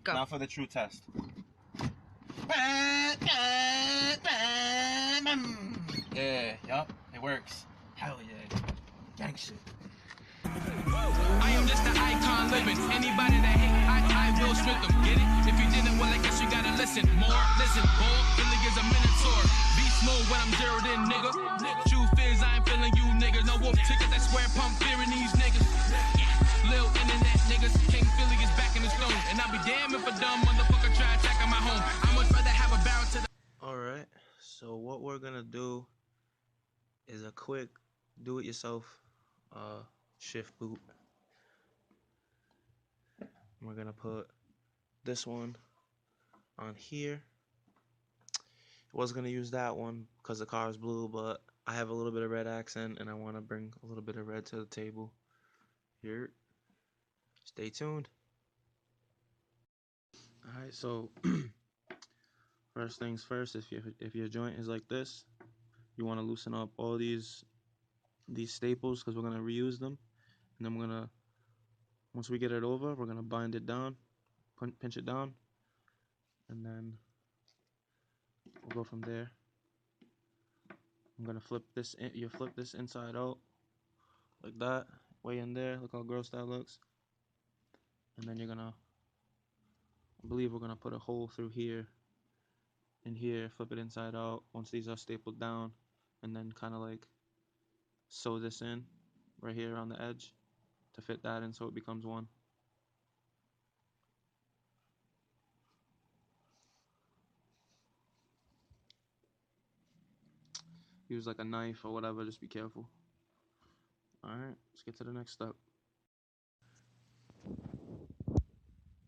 Go. Now for the true test. Yeah, yup, it works. Hell yeah. Gang shit. I am just an icon living. Anybody that hate, I will strip them. Get it? If you didn't, well, I guess you gotta listen more. Listen, boy, Billy is a minotaur. Beast mode when I'm zeroed in, nigga. Truth is, I ain't feeling you, niggas. No wolf tickets, that square pump fearing these niggas. Lil internet niggas. King Philly is back in the stone. And I'll be damned if a dumb motherfucker try attacking my home. I much rather have a barrel to the. Alright, so what we're gonna do is a quick do-it-yourself shift boot. We're gonna put this one on here. I was gonna use that one because the car is blue, but I have a little bit of red accent and I want to bring a little bit of red to the table here. Stay tuned. Alright, so first things first, if your joint is like this, you want to loosen up all these staples because we're gonna reuse them, and then once we get it over, we're gonna bind it down, pinch it down, and then we'll go from there. I'm gonna flip this in, you flip this inside out like that, way in there. Look how gross that looks. And then I believe we're gonna put a hole through here, in here, flip it inside out once these are stapled down, and then kind of like sew this in right here on the edge to fit that in so it becomes one. Use like a knife or whatever, just be careful. Alright, let's get to the next step.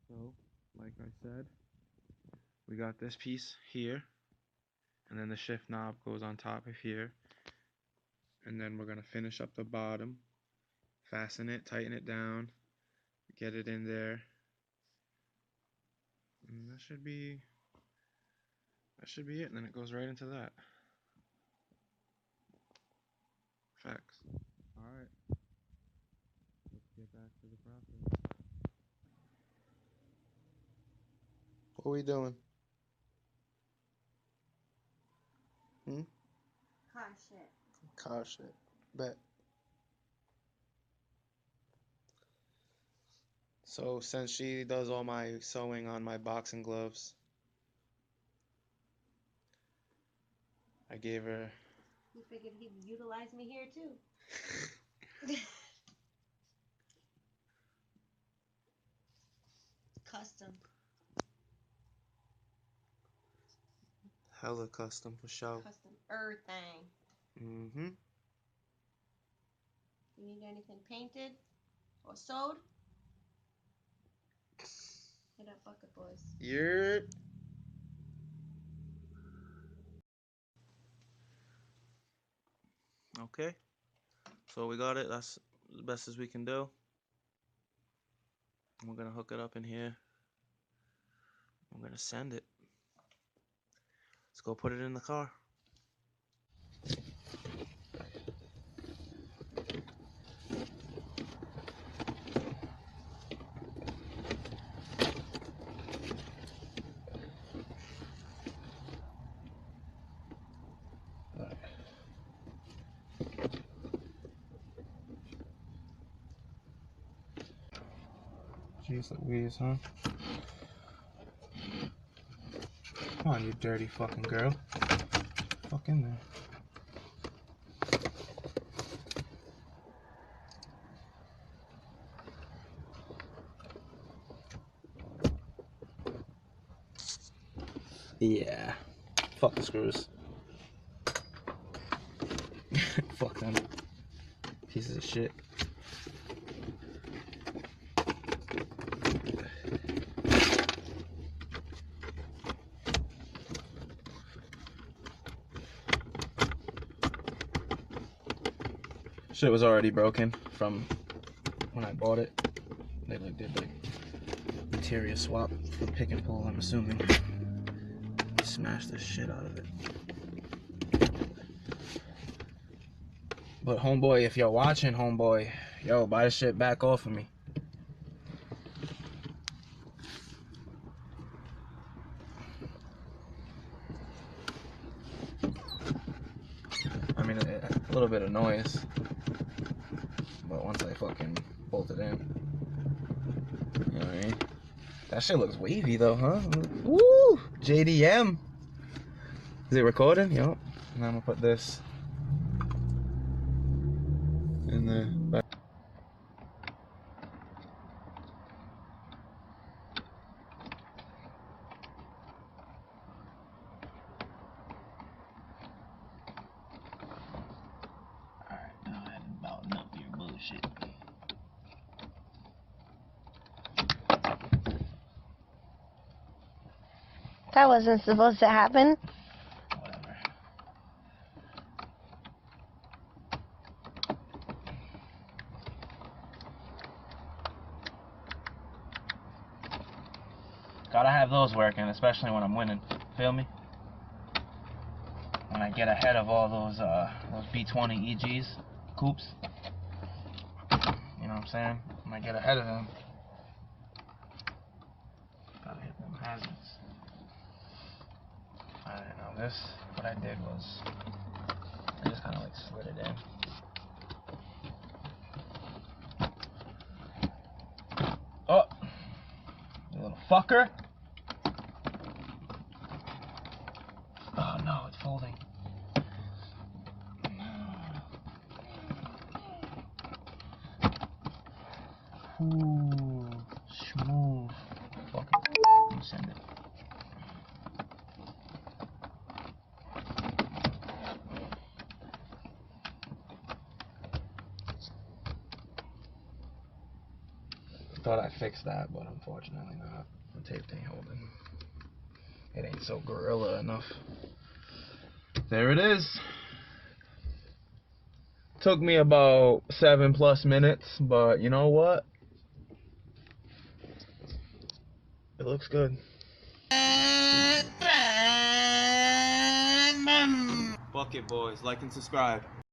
So, like I said, we got this piece here, and then the shift knob goes on top of here, and then we're going to finish up the bottom, fasten it, tighten it down, get it in there, and that should be it, and then it goes right into that. Facts. Alright, let's get back to the process. What are we doing? Car shit. Car shit. Bet. So since she does all my sewing on my boxing gloves, I gave her. You figured he'd utilize me here too. Custom. Hella custom for sure. Custom everything. Mm-hmm. You need anything painted or sewed? Hit up Bucket Boys. Yeah. Okay. So we got it. That's the best as we can do. We're gonna hook it up in here. I'm gonna send it. Let's go put it in the car. Jeez Louise, huh? Come on, you dirty fucking girl. Fuck in there. Yeah. Fuck the screws. Fuck them. Pieces of shit. Shit was already broken from when I bought it. They did interior swap for pick and pull, I'm assuming. Smashed the shit out of it. But homeboy, if you're watching, homeboy, yo, buy the shit back off of me. little bit of noise. But once I fucking bolt it in, you know what I mean? That shit looks wavy though, huh? Woo! JDM. Is it recording? Yup. And I'm gonna put this in the back. Alright, now I had about enough of your bullshit. That wasn't supposed to happen. Whatever. Gotta have those working, especially when I'm winning. Feel me? When I get ahead of all those B20 EGs, coupes. You know what I'm saying? When I get ahead of them, gotta hit them hazards. Alright, now this, what I did was, I just kind of like slid it in. Oh! You little fucker! Oh no, it's folding. Ooh, smooth. Fuck it. Send it. Thought I fixed that, but unfortunately not. The tape ain't holding. It ain't so gorilla enough. There it is. Took me about 7+ minutes, but you know what? It looks good. Fuck it, boys. Like and subscribe.